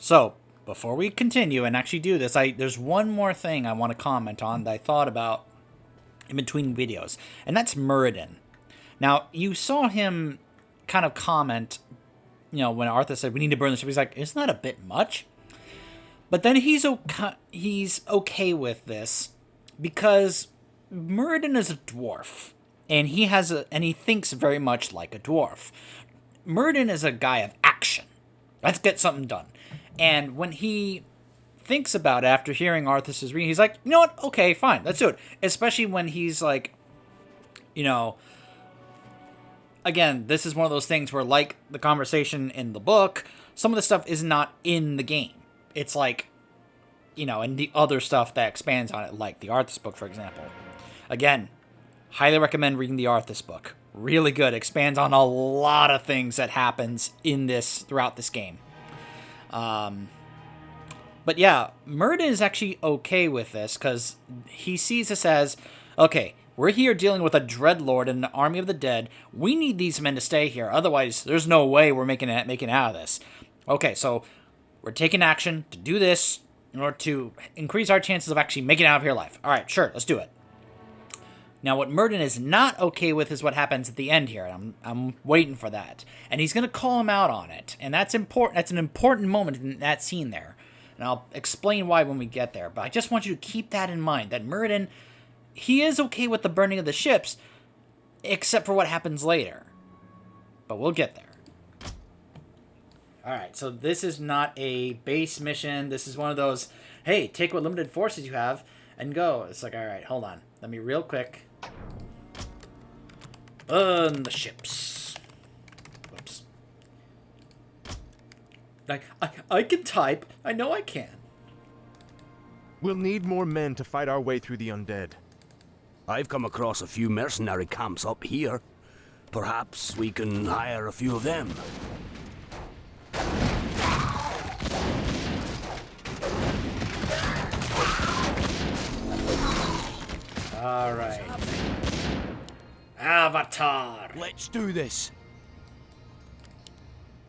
So, before we continue and actually do this, there's one more thing I want to comment on that I thought about in between videos, and that's Muradin. Now, you saw him kind of comment, you know, when Arthas said, we need to burn the ship, he's like, isn't that a bit much? But then he's okay with this because Muradin is a dwarf, and he thinks very much like a dwarf. Muradin is a guy of action. Let's get something done. And when he thinks about it after hearing Arthas's reading, he's like, you know what? Okay, fine, let's do it. Especially when he's like, you know, again, this is one of those things where, like the conversation in the book, some of the stuff is not in the game. It's like, you know, and the other stuff that expands on it, like the Arthas book, for example. Again, highly recommend reading the Arthas book. Really good. Expands on a lot of things that happens in this throughout this game. But yeah, Muradin is actually okay with this because he sees this as, okay, we're here dealing with a dreadlord and an army of the dead. We need these men to stay here. Otherwise, there's no way we're making it out of this. Okay, so we're taking action to do this in order to increase our chances of actually making it out of here alive. All right, sure, let's do it. Now, what Muradin is not okay with is what happens at the end here. I'm waiting for that. And he's going to call him out on it. And that's important. That's an important moment in that scene there. And I'll explain why when we get there. But I just want you to keep that in mind, that Muradin, he is okay with the burning of the ships, except for what happens later. But we'll get there. Alright, so this is not a base mission. This is one of those, hey, take what limited forces you have and go. It's like, alright, hold on. Let me real quick. Burn the ships. Whoops. I can type. I know I can. We'll need more men to fight our way through the undead. I've come across a few mercenary camps up here. Perhaps we can hire a few of them. Alright. Avatar. Let's do this.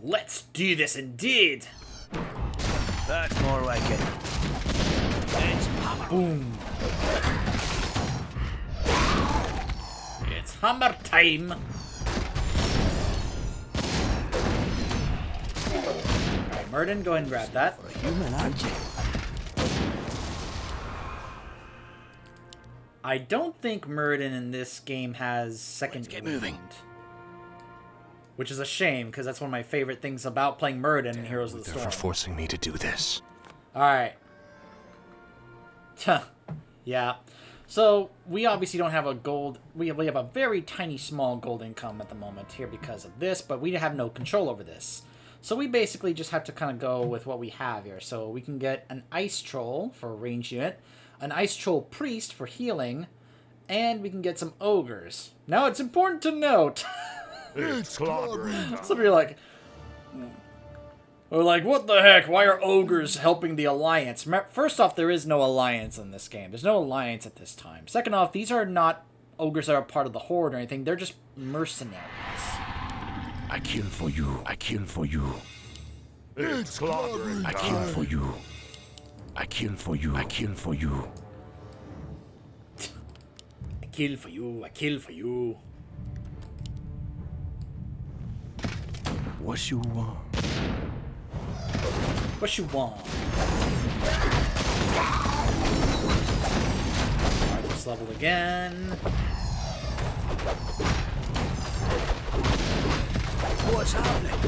Let's do this indeed. That's more like it. Let's hammer. Boom. It's hammer time. Alright, Muradin, go ahead and grab that. For a human, aren't you? I don't think Muradin in this game has second Let's get moving. wind. Which is a shame, because that's one of my favorite things about playing Muradin in Heroes of the Storm. For forcing me to do this. Alright. Yeah. So, we obviously don't have a gold... We have a very tiny, small gold income at the moment here because of this, but we have no control over this. So we basically just have to kind of go with what we have here. So we can get an Ice Troll for a ranged unit, an Ice Troll Priest for healing, and we can get some Ogres. Now, it's important to note... It's clobbering. Some of you are like... Or like, what the heck? Why are ogres helping the Alliance? First off, there is no Alliance in this game. There's no Alliance at this time. Second off, these are not ogres that are part of the Horde or anything. They're just mercenaries. I kill for you. I kill for you. It's clobbering. I kill for you. I kill for you. I kill for you. I kill for you. I kill for you. What you want? What you want? Alright, just leveled again. What's happening?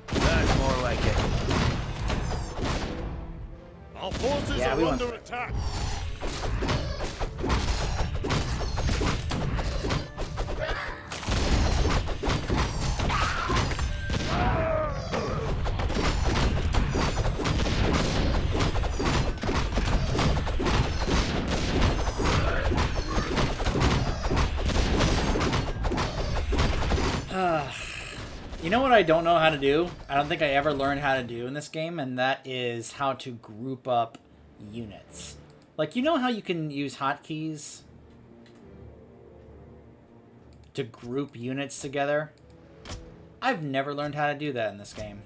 That's more like it. Our forces Yeah, are we want under attack. You know what I don't know how to do? I don't think I ever learned how to do in this game, and that is how to group up units. Like, you know how you can use hotkeys to group units together? I've never learned how to do that in this game.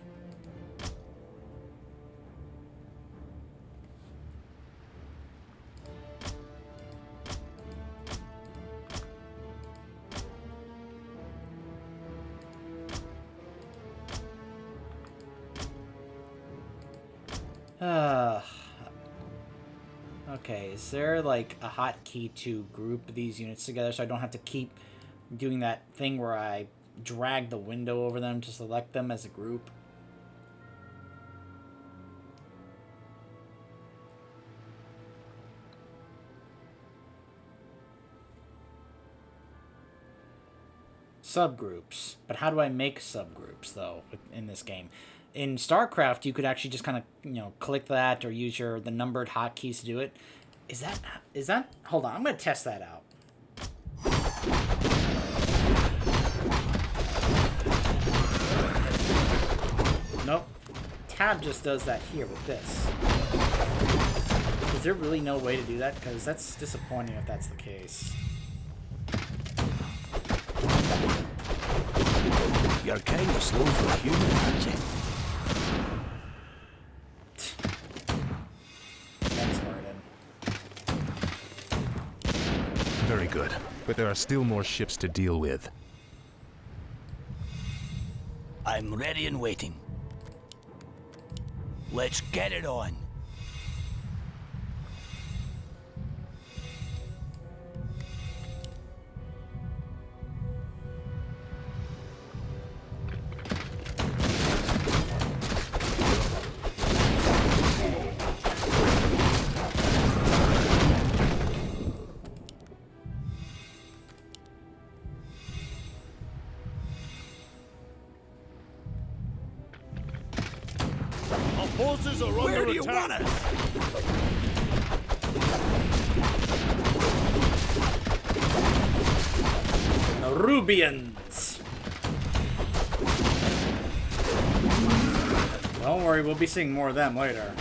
Okay, is there like a hotkey to group these units together so I don't have to keep doing that thing where I drag the window over them to select them as a group? Subgroups. But how do I make subgroups, though, in this game? In StarCraft, you could actually just kind of, click that or use the numbered hotkeys to do it. Is that... Hold on, I'm going to test that out. Nope. Tab just does that here with this. Is there really no way to do that? Because that's disappointing if that's the case. You're kind of slow for a human, aren't you? Thanks, Martin. Very good. But there are still more ships to deal with. I'm ready and waiting. Let's get it on. Forces are Where do you want us? Rubians. Don't worry, we'll be seeing more of them later.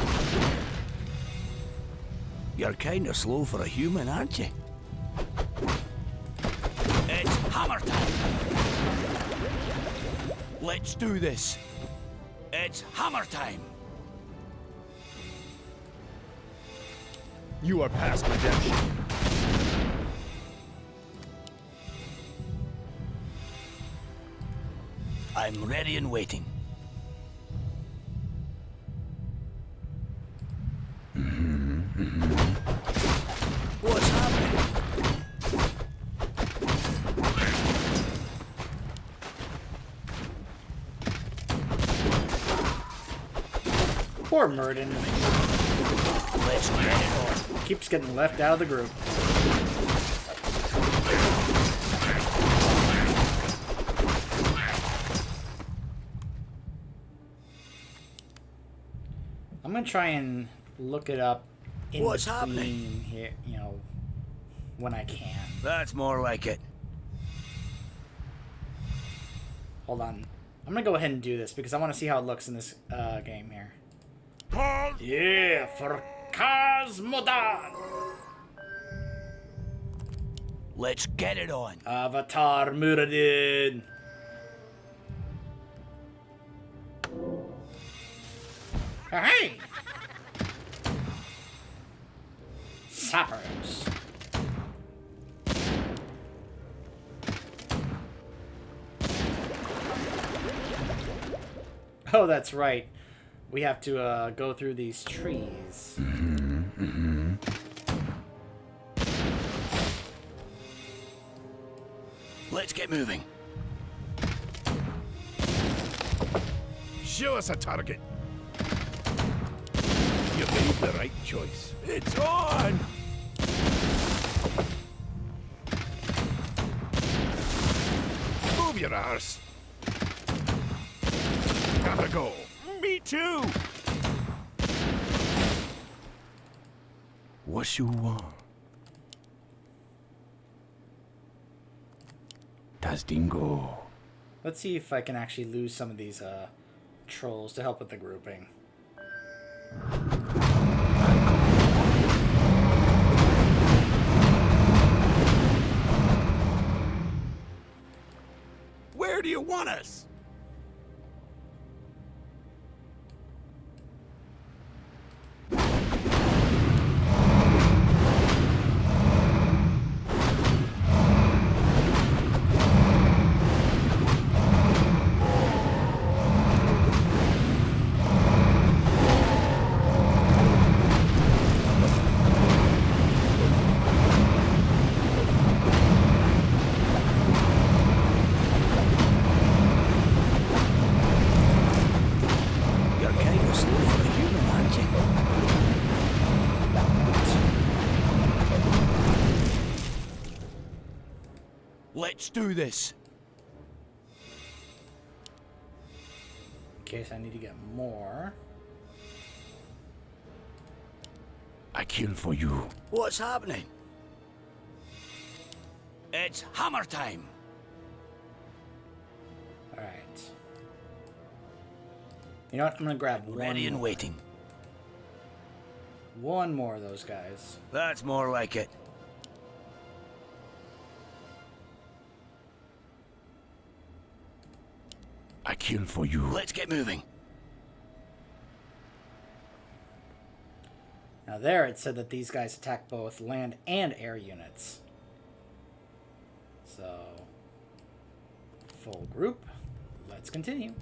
You're kind of slow for a human, aren't you? It's hammer time. Let's do this. It's hammer time. You are past redemption. I'm ready and waiting. What's happening? Poor Murden. Let's get it on. Keeps getting left out of the group. I'm gonna try and look it up in What's between happening? here, when I can. That's more like it. Hold on. I'm gonna go ahead and do this because I want to see how it looks in this game here. Yeah, for Cosmodan! Let's get it on. Avatar Muradin! Hey! Sappers. Oh, that's right. We have to go through these trees. Let's get moving. Show us a target. You made the right choice. It's on! Move your arse. Gotta go. Me too! What you want? Das Dingo. Let's see if I can actually lose some of these trolls to help with the grouping. Where do you want us? Let's do this. In case I need to get more. I kill for you. What's happening? It's hammer time. Alright. You know what? I'm gonna grab Ready and waiting. one more of those guys. That's more like it. I kill for you. Let's get moving. Now there it said that these guys attack both land and air units. So, full group. Let's continue.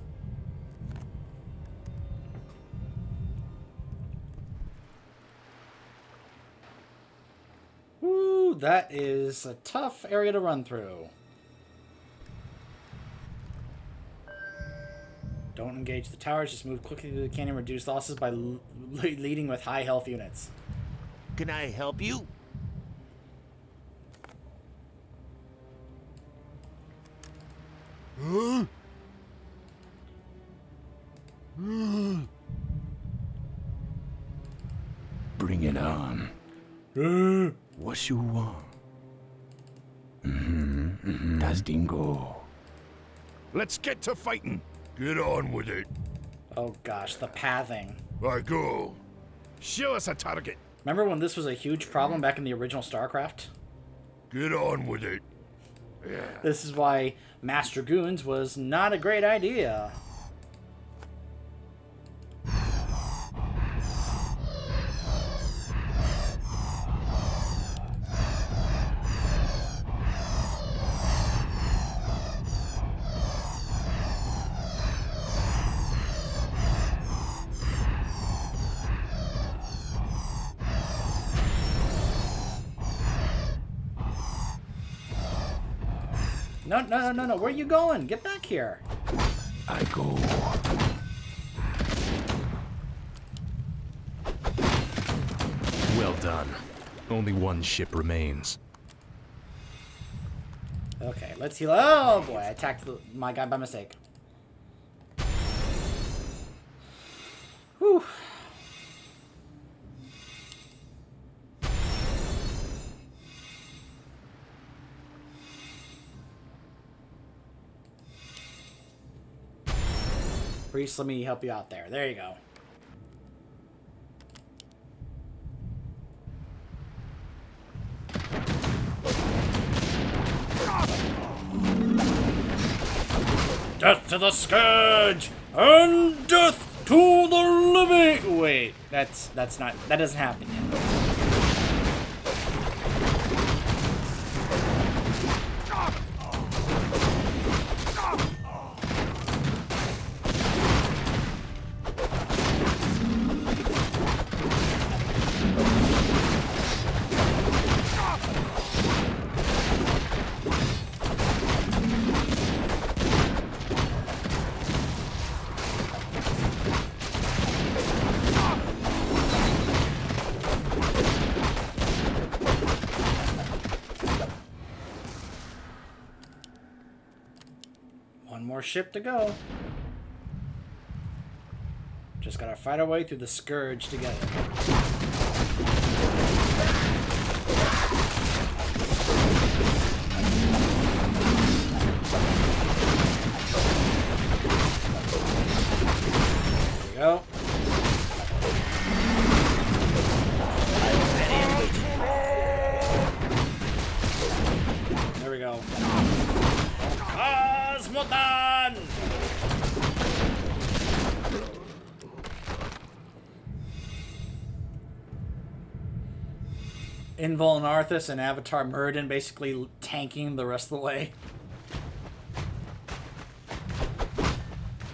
Woo, that is a tough area to run through. Don't engage the towers, just move quickly to the canyon, reduce losses by leading with high health units. Can I help you? Bring it on. What you want? Das Dingo. Let's get to fighting. Get on with it. Oh gosh, the pathing. I go. Show us a target. Remember when this was a huge problem back in the original StarCraft? Get on with it. This is why Mass Dragoons was not a great idea. No. Where are you going? Get back here. I go. Well done. Only one ship remains. Okay, let's heal. Oh boy, I attacked my guy by mistake. Whew. Priest, let me help you out there. There you go. Death to the Scourge and death to the living. Wait, that's not. That doesn't happen yet. One more ship to go. Just gotta fight our way through the Scourge together. There we go. There we go. Cosmodan! Invul and Arthas and Avatar Muradin basically tanking the rest of the way.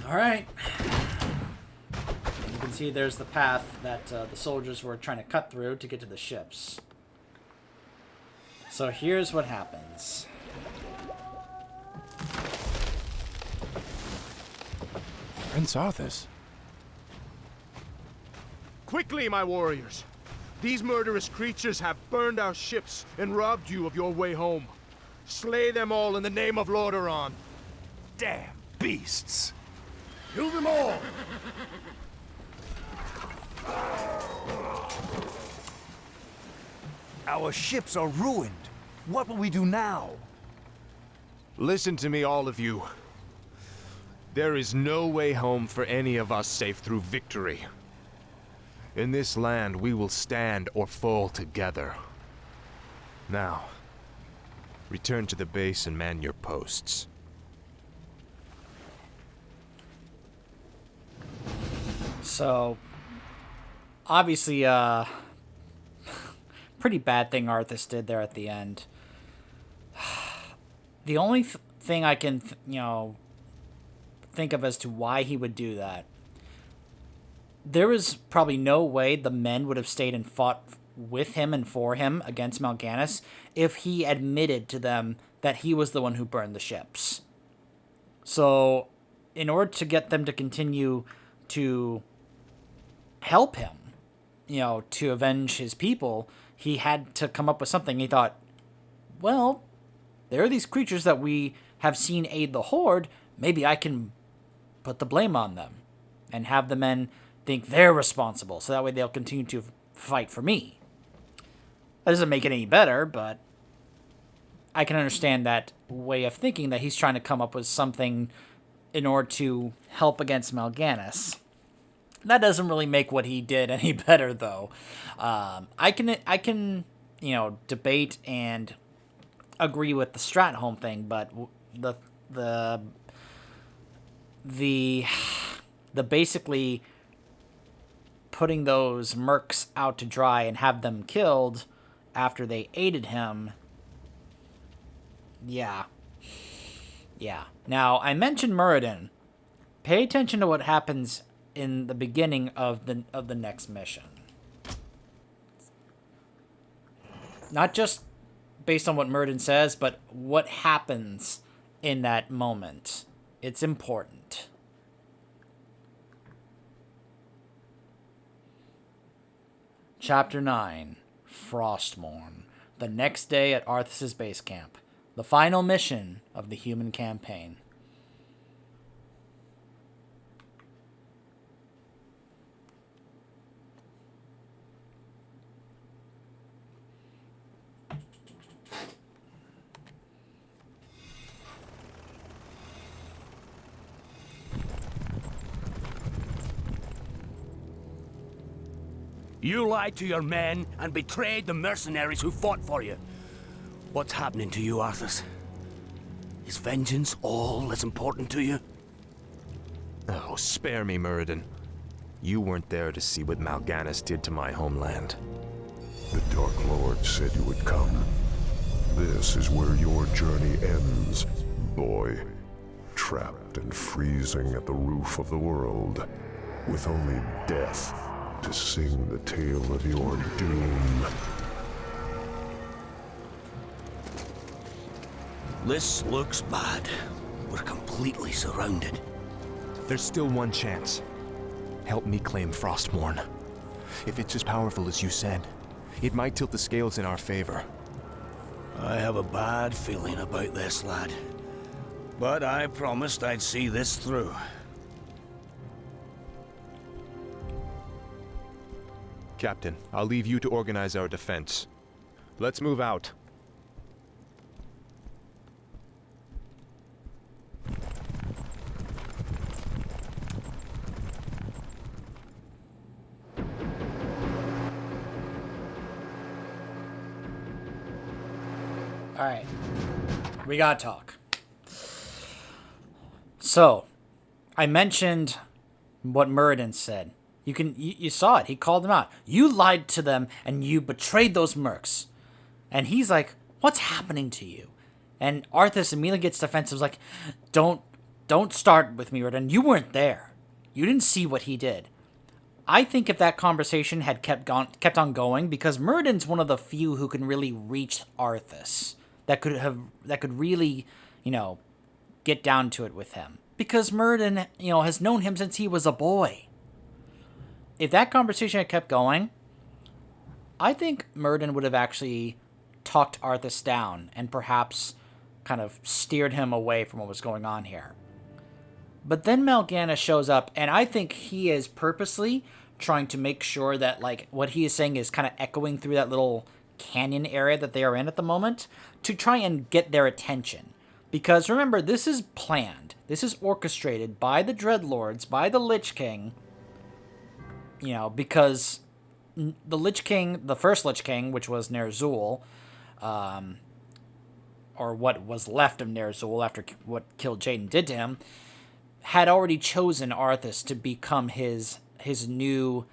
Alright. You can see there's the path that the soldiers were trying to cut through to get to the ships. So here's what happens. Prince Arthas. Quickly, my warriors. These murderous creatures have burned our ships and robbed you of your way home. Slay them all in the name of Lordaeron. Damn beasts. Kill them all. Our ships are ruined. What will we do now? Listen to me, all of you. There is no way home for any of us save through victory. In this land, we will stand or fall together. Now, return to the base and man your posts. So, obviously, pretty bad thing Arthas did there at the end. The only thing I can, think of as to why he would do that, there is probably no way the men would have stayed and fought with him and for him against Mal'Ganis if he admitted to them that he was the one who burned the ships. So, in order to get them to continue to help him, to avenge his people, he had to come up with something. He thought, well, there are these creatures that we have seen aid the Horde. Maybe I can put the blame on them and have the men think they're responsible, so that way they'll continue to fight for me. That doesn't make it any better, but I can understand that way of thinking, that he's trying to come up with something in order to help against Mal'Ganis. That doesn't really make what he did any better, though. I can debate and agree with the Stratholme thing, but the basically putting those mercs out to dry and have them killed after they aided him. Yeah. Now, I mentioned Muradin. Pay attention to what happens in the beginning of the next mission. Not just based on what Muradin says, but what happens in that moment. It's important. Chapter 9, Frostmourne. The next day at Arthas' base camp. The final mission of the human campaign. You lied to your men and betrayed the mercenaries who fought for you. What's happening to you, Arthas? Is vengeance all that's important to you? Oh, spare me, Muradin. You weren't there to see what Mal'Ganis did to my homeland. The Dark Lord said you would come. This is where your journey ends, boy. Trapped and freezing at the roof of the world, with only death to sing the tale of your doom. This looks bad. We're completely surrounded. There's still one chance. Help me claim Frostmourne. If it's as powerful as you said, it might tilt the scales in our favor. I have a bad feeling about this, lad. But I promised I'd see this through. Captain, I'll leave you to organize our defense. Let's move out. Alright. We gotta talk. So, I mentioned what Muradin said. You saw it. He called them out. You lied to them and you betrayed those mercs. And he's like, what's happening to you? And Arthas immediately gets defensive, like, don't start with me, Muradin. You weren't there. You didn't see what he did. I think if that conversation had kept on going, because Muradin's one of the few who can really reach Arthas, that could really, get down to it with him. Because Muradin, has known him since he was a boy. If that conversation had kept going, I think Muradin would have actually talked Arthas down and perhaps kind of steered him away from what was going on here. But then Mal'Ganis shows up, and I think he is purposely trying to make sure that, like, what he is saying is kind of echoing through that little canyon area that they are in at the moment to try and get their attention. Because remember, this is planned. This is orchestrated by the Dreadlords, by the Lich King. You know, because the Lich King, the first Lich King, which was Ner'zhul, or what was left of Ner'zhul after what Kil'jaedan did to him, had already chosen Arthas to become his new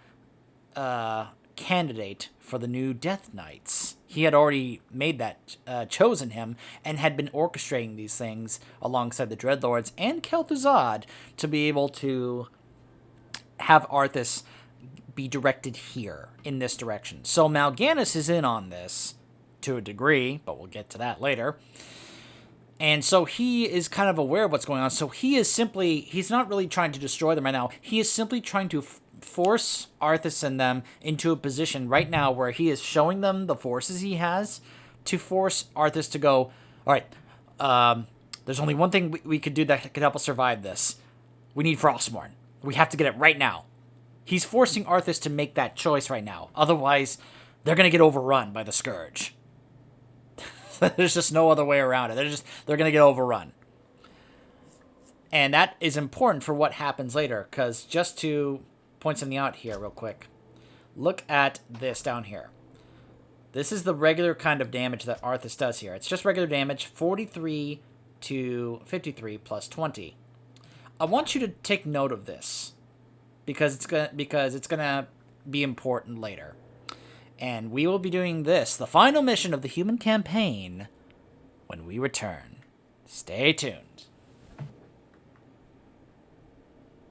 candidate for the new Death Knights. He had already made that, chosen him, and had been orchestrating these things alongside the Dreadlords and Kel'Thuzad to be able to have Arthas be directed here, in this direction. So Mal'Ganis is in on this, to a degree, but we'll get to that later. And so he is kind of aware of what's going on. So he is simply, he's not really trying to destroy them right now. He is simply trying to force Arthas and them into a position right now where he is showing them the forces he has to force Arthas to go, all right, there's only one thing we could do that could help us survive this. We need Frostmourne. We have to get it right now. He's forcing Arthas to make that choice right now. Otherwise, they're going to get overrun by the Scourge. There's just no other way around it. They're going to get overrun. And that is important for what happens later, because just to point something out here real quick, look at this down here. This is the regular kind of damage that Arthas does here. It's just regular damage, 43 to 53 plus 20. I want you to take note of this, because it's gonna be important later. And we will be doing this, the final mission of the human campaign, when we return. Stay tuned.